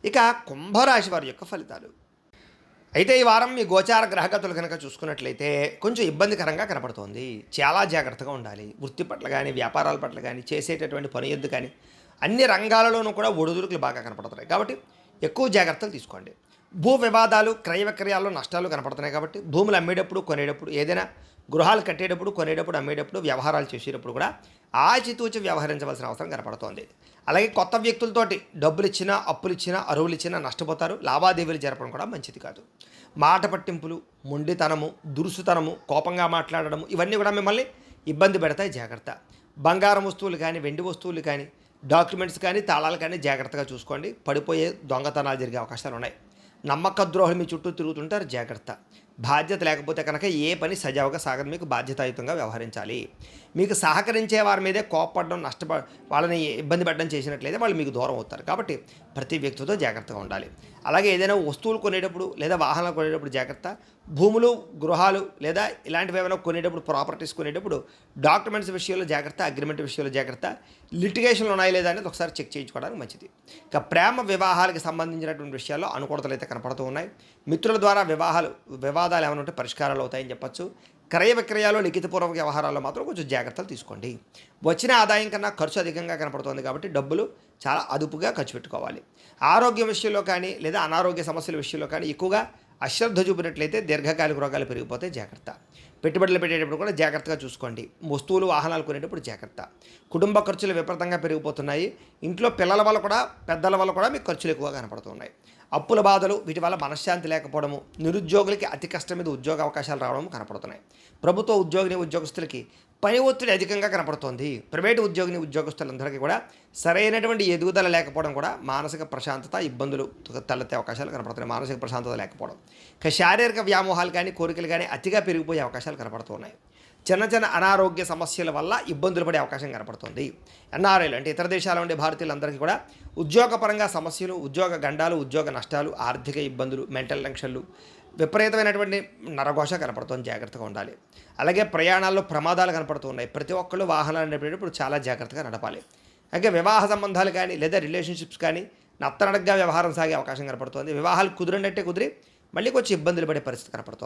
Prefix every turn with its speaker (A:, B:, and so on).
A: ఇక కుంభరాశి వారి యొక్క ఫలితాలు. అయితే ఈ వారం మీ గోచార గ్రహగతులు కనుక చూసుకున్నట్లయితే కొంచెం ఇబ్బందికరంగా కనపడుతోంది. చాలా జాగ్రత్తగా ఉండాలి. వృత్తి పట్ల గానీ, వ్యాపారాల పట్ల గానీ, చేసేటటువంటి పని యందు కానీ, అన్ని రంగాలలోనూ కూడా ఒడిదుడుకులు బాగా కనపడుతున్నాయి. కాబట్టి ఎక్కువ జాగ్రత్తలు తీసుకోండి. భూ వివాదాలు, క్రయ విక్రయాల్లో నష్టాలు కనపడుతున్నాయి కాబట్టి భూములు అమ్మేటప్పుడు, కొనేటప్పుడు, ఏదైనా గృహాలు కట్టేటప్పుడు, కొనేటప్పుడు, అమ్మేటప్పుడు, వ్యవహారాలు చేసేటప్పుడు కూడా ఆచితూచి వ్యవహరించవలసిన అవసరం కనపడుతోంది. అలాగే కొత్త వ్యక్తులతోటి డబ్బులిచ్చినా, అప్పులిచ్చినా, అరువులిచ్చినా నష్టపోతారు. లావాదేవీలు జరపడం కూడా మంచిది కాదు. మాట పట్టింపులు, మొండితనము, దురుసుతనము, కోపంగా మాట్లాడడము ఇవన్నీ కూడా మిమ్మల్ని ఇబ్బంది పెడతాయి. జాగ్రత్త. బంగారం వస్తువులు కానీ, వెండి వస్తువులు కానీ, డాక్యుమెంట్స్ కానీ, తాళాలు కానీ జాగ్రత్తగా చూసుకోండి. పడిపోయే దొంగతనాలు జరిగే అవకాశాలు ఉన్నాయి. నమ్మక ద్రోహులు మీ చుట్టూ తిరుగుతుంటారు. జాగ్రత్త. బాధ్యత లేకపోతే కనుక ఏ పని సజావుగా సాగదు. మీకు బాధ్యతాయుతంగా వ్యవహరించాలి. మీకు సహకరించే వారి మీదే కోప్పడడం, వాళ్ళని ఇబ్బంది పెట్టడం చేసినట్లయితే వాళ్ళు మీకు దూరం అవుతారు. కాబట్టి ప్రతి వ్యక్తితో జాగ్రత్తగా ఉండాలి. అలాగే ఏదైనా వస్తువులు కొనేటప్పుడు లేదా వాహనాలు కొనేటప్పుడు జాగ్రత్త. భూములు, గృహాలు లేదా ఇలాంటివి ఏమైనా కొనేటప్పుడు, ప్రాపర్టీస్ కొనేటప్పుడు డాక్యుమెంట్స్ విషయంలో జాగ్రత్త, అగ్రిమెంట్ విషయంలో జాగ్రత్త. లిటిగేషన్లు ఉన్నాయి లేదా అనేది ఒకసారి చెక్ చేయించుకోవడానికి మంచిది. ఇక ప్రేమ వివాహాలకు సంబంధించినటువంటి విషయాల్లో అనుకూలతలు అయితే కనపడుతూ ఉన్నాయి. మిత్రుల ద్వారా వివాదాలు ఏమైనా ఉంటే పరిష్కారాలు అవుతాయని చెప్పచ్చు. క్రయ విక్రయాలు, లిఖితపూర్వక వ్యవహారాల్లో మాత్రం కొంచెం జాగ్రత్తలు తీసుకోండి. వచ్చిన ఆదాయం కన్నా ఖర్చు అధికంగా కనపడుతుంది కాబట్టి డబ్బులు చాలా అదుపుగా ఖర్చు పెట్టుకోవాలి. ఆరోగ్యం విషయంలో కానీ లేదా అనారోగ్య సమస్యల విషయంలో కానీ ఎక్కువగా అశ్రద్ధ చూపినట్లయితే దీర్ఘకాలిక రోగాలు పెరిగిపోతే జాగ్రత్త. పెట్టుబడులు పెట్టేటప్పుడు కూడా జాగ్రత్తగా చూసుకోండి. వస్తువులు, వాహనాలు కొనేటప్పుడు జాగ్రత్త. కుటుంబ ఖర్చులు విపరీతంగా పెరిగిపోతున్నాయి. ఇంట్లో పిల్లల వల్ల కూడా, పెద్దల వల్ల కూడా మీకు ఖర్చులు ఎక్కువగా కనపడుతున్నాయి. అప్పుల బాధలు, వీటి వల్ల మనశ్శాంతి లేకపోవడము, నిరుద్యోగులకి అతి కష్టం మీద ఉద్యోగ అవకాశాలు రావడం కనపడుతున్నాయి. ప్రభుత్వ ఉద్యోగస్తులకి పని ఒత్తిడి అధికంగా కనపడుతోంది. ప్రైవేటు ఉద్యోగస్తులందరికీ కూడా సరైనటువంటి ఎదుగుదల లేకపోవడం కూడా మానసిక ప్రశాంతత ఇబ్బందులు తలెత్తే అవకాశాలు కనపడుతున్నాయి. మానసిక ప్రశాంతత లేకపోవడం. ఇక శారీరక వ్యామోహాలు కానీ, కోరికలు కానీ అతిగా పెరిగిపోయే అవకాశాలు కనపడుతున్నాయి. చిన్న చిన్న అనారోగ్య సమస్యల వల్ల ఇబ్బందులు పడే అవకాశం కనపడుతుంది. ఎన్ఆర్ఐలు అంటే ఇతర దేశాల ఉండే భారతీయులందరికీ కూడా ఉద్యోగపరంగా సమస్యలు, ఉద్యోగ గండాలు, ఉద్యోగ నష్టాలు, ఆర్థిక ఇబ్బందులు, మెంటల్ టెన్షన్లు, విపరీతమైనటువంటి నరఘోష కనపడుతుంది. జాగ్రత్తగా ఉండాలి. అలాగే ప్రయాణాల్లో ప్రమాదాలు కనపడుతున్నాయి. ప్రతి ఒక్కళ్ళు వాహనాలు నడిపేటప్పుడు చాలా జాగ్రత్తగా నడపాలి. అలాగే వివాహ సంబంధాలు కానీ లేదా రిలేషన్షిప్స్ కానీ నత్తనడగ్గా వ్యవహారం సాగే అవకాశం కనపడుతుంది. వివాహాలు కుదిరినట్టే కుదిరి మళ్ళీ కొంచెం ఇబ్బందులు పడే పరిస్థితి కనపడుతుంది.